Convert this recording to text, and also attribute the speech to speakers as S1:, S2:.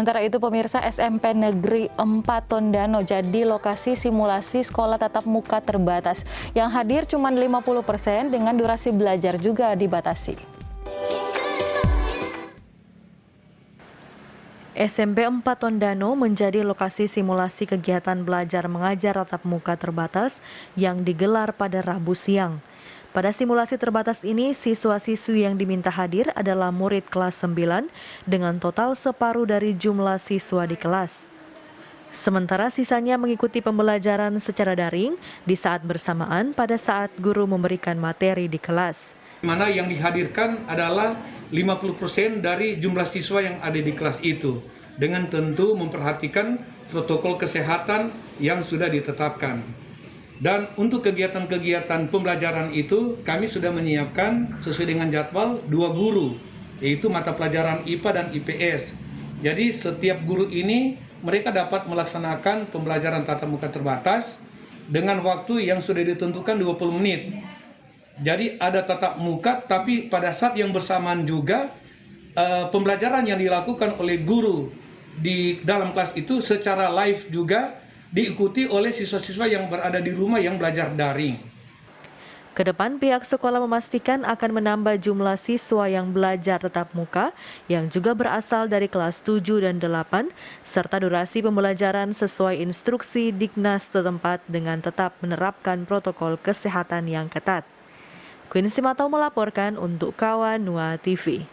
S1: Sementara itu pemirsa, SMP Negeri 4 Tondano jadi lokasi simulasi sekolah tatap muka terbatas. Yang hadir cuma 50% dengan durasi belajar juga dibatasi. SMP 4 Tondano menjadi lokasi simulasi kegiatan belajar mengajar tatap muka terbatas yang digelar pada Rabu siang. Pada simulasi terbatas ini, siswa-siswi yang diminta hadir adalah murid kelas 9 dengan total separuh dari jumlah siswa di kelas. Sementara sisanya mengikuti pembelajaran secara daring di saat bersamaan pada saat guru memberikan materi di kelas.
S2: Mana yang dihadirkan adalah 50% dari jumlah siswa yang ada di kelas itu, dengan tentu memperhatikan protokol kesehatan yang sudah ditetapkan. Dan untuk kegiatan-kegiatan pembelajaran itu, kami sudah menyiapkan sesuai dengan jadwal 2 guru, yaitu mata pelajaran IPA dan IPS. Jadi setiap guru ini mereka dapat melaksanakan pembelajaran tatap muka terbatas dengan waktu yang sudah ditentukan 20 menit. Jadi ada tatap muka, tapi pada saat yang bersamaan juga pembelajaran yang dilakukan oleh guru di dalam kelas itu secara live juga diikuti oleh siswa-siswa yang berada di rumah yang belajar daring.
S1: Kedepan pihak sekolah memastikan akan menambah jumlah siswa yang belajar tatap muka yang juga berasal dari kelas 7 dan 8 serta durasi pembelajaran sesuai instruksi Dignas setempat dengan tetap menerapkan protokol kesehatan yang ketat. Queen Simatau melaporkan untuk Kawan Nua TV.